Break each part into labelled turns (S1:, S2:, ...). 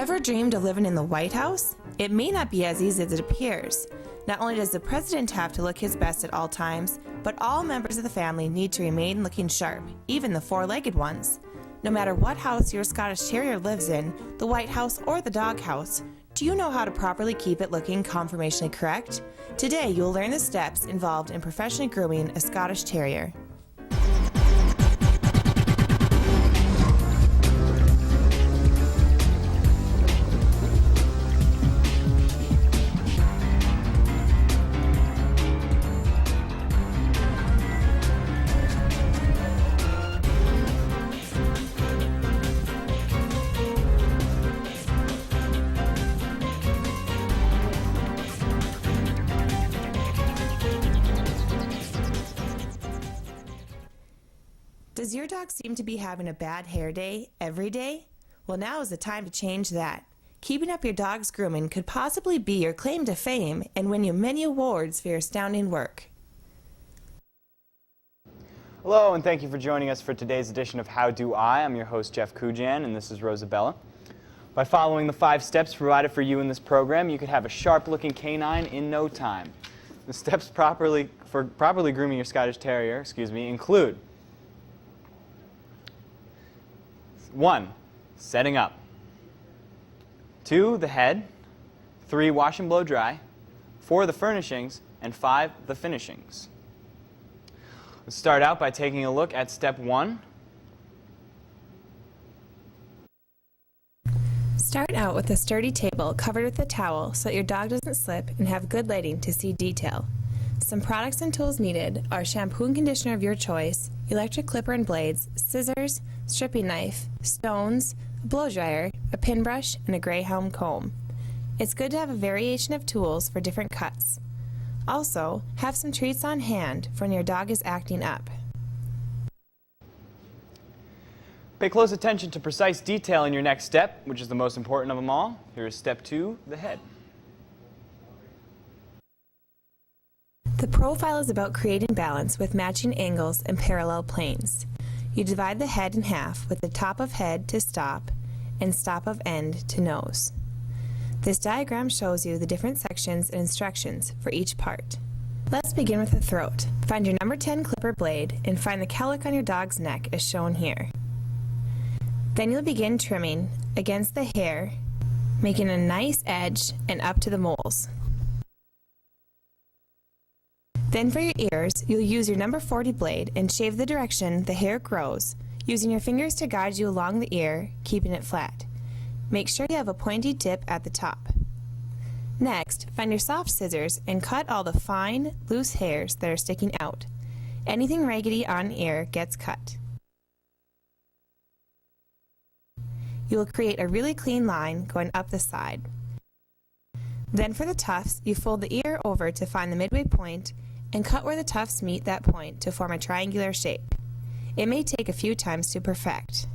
S1: Ever dreamed of living in the White House? It may not be as easy as it appears. Not only does the president have to look his best at all times, but all members of the family need to remain looking sharp, even the four-legged ones. No matter what house your Scottish Terrier lives in, the White House or the dog house, do you know how to properly keep it looking conformationally correct? Today, you'll learn the steps involved in professionally grooming a Scottish Terrier. Does your dog seem to be having a bad hair day every day? Well, now is the time to change that. Keeping up your dog's grooming could possibly be your claim to fame and win you many awards for your astounding work.
S2: Hello, and thank you for joining us for today's edition of How Do I? I'm your host, Jeff Kujan, and this is Rosabella. By following the 5 steps provided for you in this program, you could have a sharp-looking canine in no time. The steps for properly grooming your Scottish Terrier, include 1. Setting up. 2. The head. 3. Wash and blow dry. 4. The furnishings. And 5. The finishings. Let's start out by taking a look at step 1.
S1: Start out with a sturdy table covered with a towel so that your dog doesn't slip and have good lighting to see detail. Some products and tools needed are shampoo and conditioner of your choice, electric clipper and blades, scissors, stripping knife, stones, a blow dryer, a pin brush, and a greyhound comb. It's good to have a variation of tools for different cuts. Also, have some treats on hand for when your dog is acting up.
S2: Pay close attention to precise detail in your next step, which is the most important of them all. Here is step 2, the head.
S1: The profile is about creating balance with matching angles and parallel planes. You divide the head in half with the top of head to stop and stop of end to nose. This diagram shows you the different sections and instructions for each part. Let's begin with the throat. Find your number 10 clipper blade and find the cowlick on your dog's neck as shown here. Then you'll begin trimming against the hair, making a nice edge and up to the moles. Then for your ears, you'll use your number 40 blade and shave the direction the hair grows, using your fingers to guide you along the ear, keeping it flat. Make sure you have a pointy tip at the top. Next, find your soft scissors and cut all the fine, loose hairs that are sticking out. Anything raggedy on ear gets cut. You will create a really clean line going up the side. Then for the tufts, you fold the ear over to find the midway point and cut where the tufts meet that point to form a triangular shape. It may take a few times to perfect.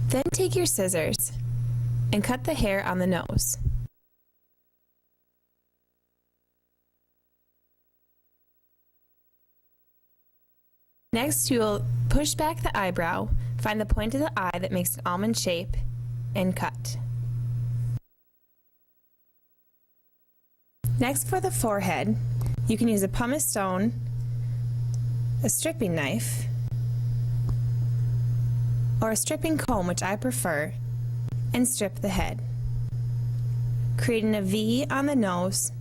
S1: Then take your scissors and cut the hair on the nose. Next, you will push back the eyebrow, find the point of the eye that makes an almond shape, and cut. Next, for the forehead, you can use a pumice stone, a stripping knife, or a stripping comb, which I prefer, and strip the head, creating a V on the nose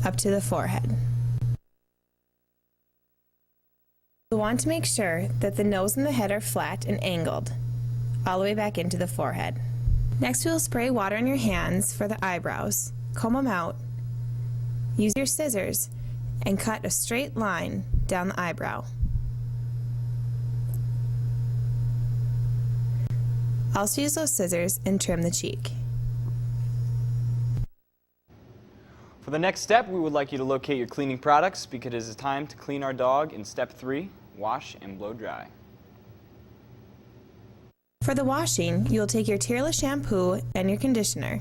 S1: up to the forehead. You'll want to make sure that the nose and the head are flat and angled all the way back into the forehead. Next, we'll spray water on your hands for the eyebrows, comb them out, use your scissors, and cut a straight line down the eyebrow. Also use those scissors and trim the cheek.
S2: For the next step, we would like you to locate your cleaning products because it is time to clean our dog in step 3, wash and blow dry.
S1: For the washing, you'll take your Tearless shampoo and your conditioner.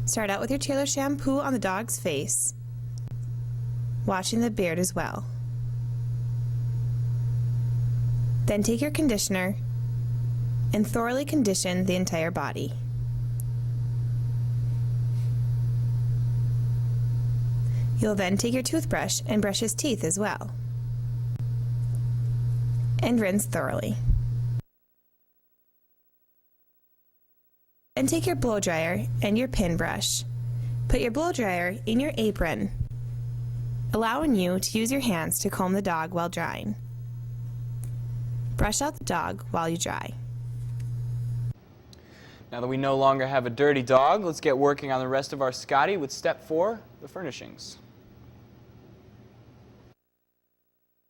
S1: Start out with your Tearless shampoo on the dog's face, washing the beard as well. Then take your conditioner and thoroughly condition the entire body. You'll then take your toothbrush and brush his teeth as well, and rinse thoroughly. Then take your blow dryer and your pin brush. Put your blow dryer in your apron, allowing you to use your hands to comb the dog while drying. Brush out the dog while you dry.
S2: Now that we no longer have a dirty dog, let's get working on the rest of our Scotty with step 4, the furnishings.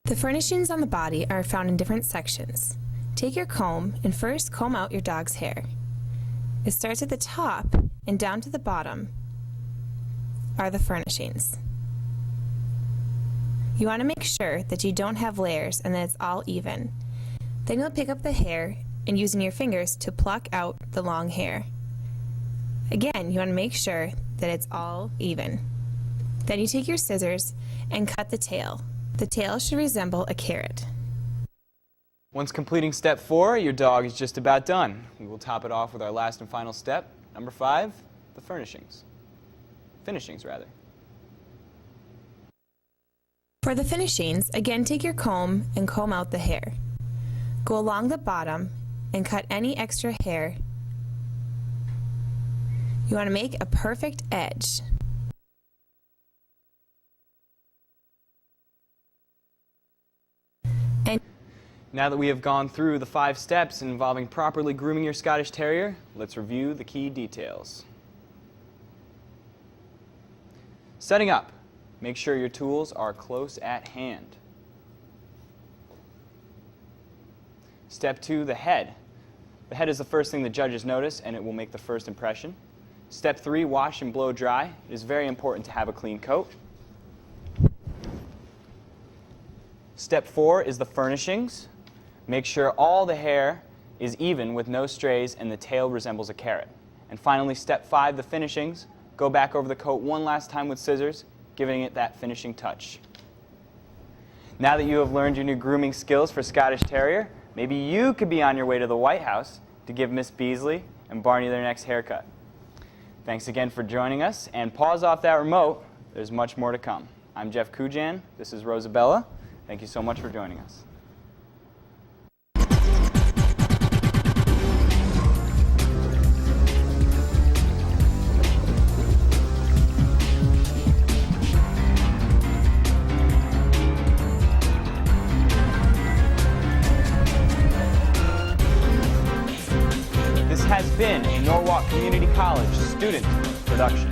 S1: The furnishings on the body are found in different sections. Take your comb and first comb out your dog's hair. It starts at the top and down to the bottom are the furnishings. You want to make sure that you don't have layers and that it's all even. Then you'll pick up the hair and using your fingers to pluck out the long hair. Again, you want to make sure that it's all even. Then you take your scissors and cut the tail. The tail should resemble a carrot.
S2: Once completing step 4, your dog is just about done. We will top it off with our last and final step, number 5, the furnishings. Finishings, rather.
S1: For the finishings, again take your comb and comb out the hair. Go along the bottom and cut any extra hair. You want to make a perfect edge.
S2: Now that we have gone through the 5 steps involving properly grooming your Scottish Terrier, let's review the key details. Setting up. Make sure your tools are close at hand. Step 2, the head. The head is the first thing the judges notice, and it will make the first impression. Step 3, wash and blow dry. It is very important to have a clean coat. Step 4 is the furnishings. Make sure all the hair is even with no strays and the tail resembles a carrot. And finally, step 5, the finishings. Go back over the coat one last time with scissors, giving it that finishing touch. Now that you have learned your new grooming skills for Scottish Terrier, maybe you could be on your way to the White House to give Miss Beasley and Barney their next haircut. Thanks again for joining us, and pause off that remote. There's much more to come. I'm Jeff Kujan. This is Rosabella. Thank you so much for joining us. This has been a Norwalk Community College student production.